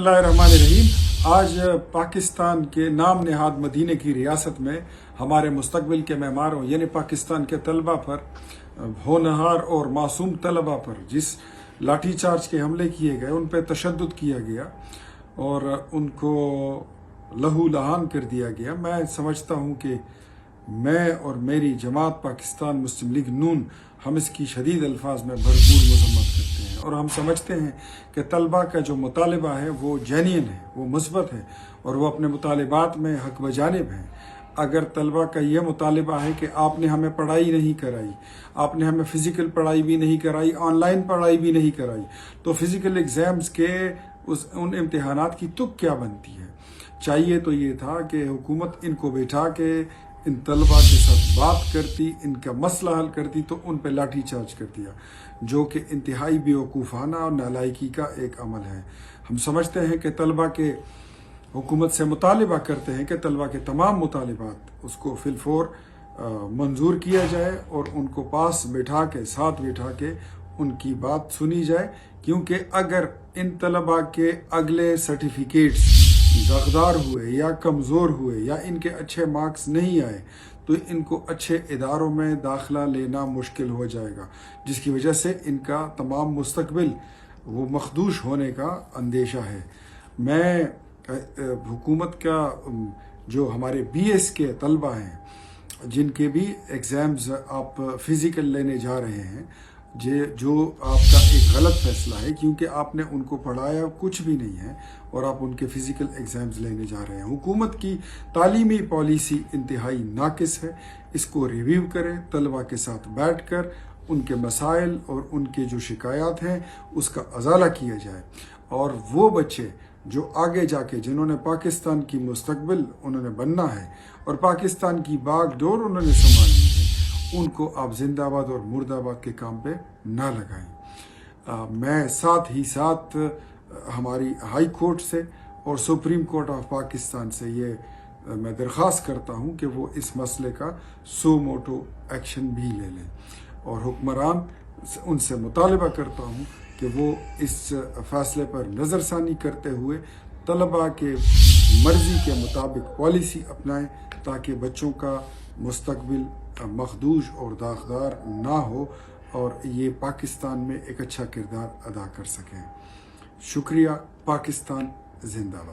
बिस्मिल्लाहिर्रहमानिर्रहीम। आज पाकिस्तान के नाम नहाद मदीने की रियासत में हमारे मुस्तकबिल के मेहमानों यानी पाकिस्तान के तलबा पर होनहार और मासूम तलबा पर जिस लाठी चार्ज के हमले किए गए, उन पर तशद्दुद किया गया और उनको लहू लहान कर दिया गया। मैं समझता हूँ कि मैं और मेरी जमात पाकिस्तान मुस्लिम लीग नून हम इसकी शदीद अल्फाज में भरपूर मजम्मत करते हैं और हम समझते हैं कि तलबा का जो मुतालिबा है वो जेन्युइन है, वो मुस्बत है और वो अपने मुतालिबात में हक बजानिब हैं। अगर तलबा का ये मुतालिबा है कि आपने हमें पढ़ाई नहीं कराई, आपने हमें फ़िज़िकल पढ़ाई भी नहीं कराई, ऑनलाइन पढ़ाई भी नहीं कराई, तो फ़िज़िकल एग्ज़ाम्स के उन इम्तिहानात की तुक क्या बनती है। चाहिए तो ये था कि हुकूमत इनको बैठा के इन तलबा के साथ बात करती, इनका मसला हल करती, तो उन पर लाठी चार्ज कर दिया, जो कि इंतहाई बेवकूफ़ाना और नालायकी का एक अमल है। हम समझते हैं कि तलबा के हुकूमत से मुतालिबा करते हैं कि तलबा के तमाम मुतालिबात उसको फिलफोर मंजूर किया जाए और उनको पास बैठा के, साथ बैठा के उनकी बात सुनी जाए, क्योंकि अगर इन तलबा के अगले सर्टिफिकेट्स दागदार हुए या कमज़ोर हुए या इनके अच्छे मार्क्स नहीं आए तो इनको अच्छे इदारों में दाखिला लेना मुश्किल हो जाएगा, जिसकी वजह से इनका तमाम मुस्तकबिल वो मखदूश होने का अंदेशा है। मैं हुकूमत का जो हमारे BS के तलबा हैं जिनके भी एग्ज़ाम्स आप फ़िज़िकल लेने जा रहे हैं, जो आपका एक गलत फ़ैसला है, क्योंकि आपने उनको पढ़ाया कुछ भी नहीं है और आप उनके फ़िज़िकल एग्ज़ाम्स लेने जा रहे हैं। हुकूमत की तालीमी पॉलिसी इंतहाई नाकिस है, इसको रिव्यू करें, तलबा के साथ बैठ कर उनके मसाइल और उनके जो शिकायत हैं उसका अज़ाला किया जाए और वो बच्चे जो आगे जाके जिन्होंने पाकिस्तान की मुस्तकबिल उन्होंने बनना है और पाकिस्तान की बागडोर उन्होंने संभालनी है, उनको आप जिंदाबाद और मुर्दाबाद के काम पे ना लगाएं। मैं साथ ही साथ हमारी हाई कोर्ट से और सुप्रीम कोर्ट ऑफ पाकिस्तान से ये मैं दरख्वास्त करता हूँ कि वो इस मसले का सो मोटो एक्शन भी ले लें और हुक्मरान उनसे मुतालिबा करता हूँ कि वो इस फ़ैसले पर नज़रसानी करते हुए तलबा के मर्ज़ी के मुताबिक पॉलिसी अपनाएं, ताकि बच्चों का मुस्तकबिल मखदूश और दागदार ना हो और ये पाकिस्तान में एक अच्छा किरदार अदा कर सकें। शुक्रिया। पाकिस्तान जिंदाबाद।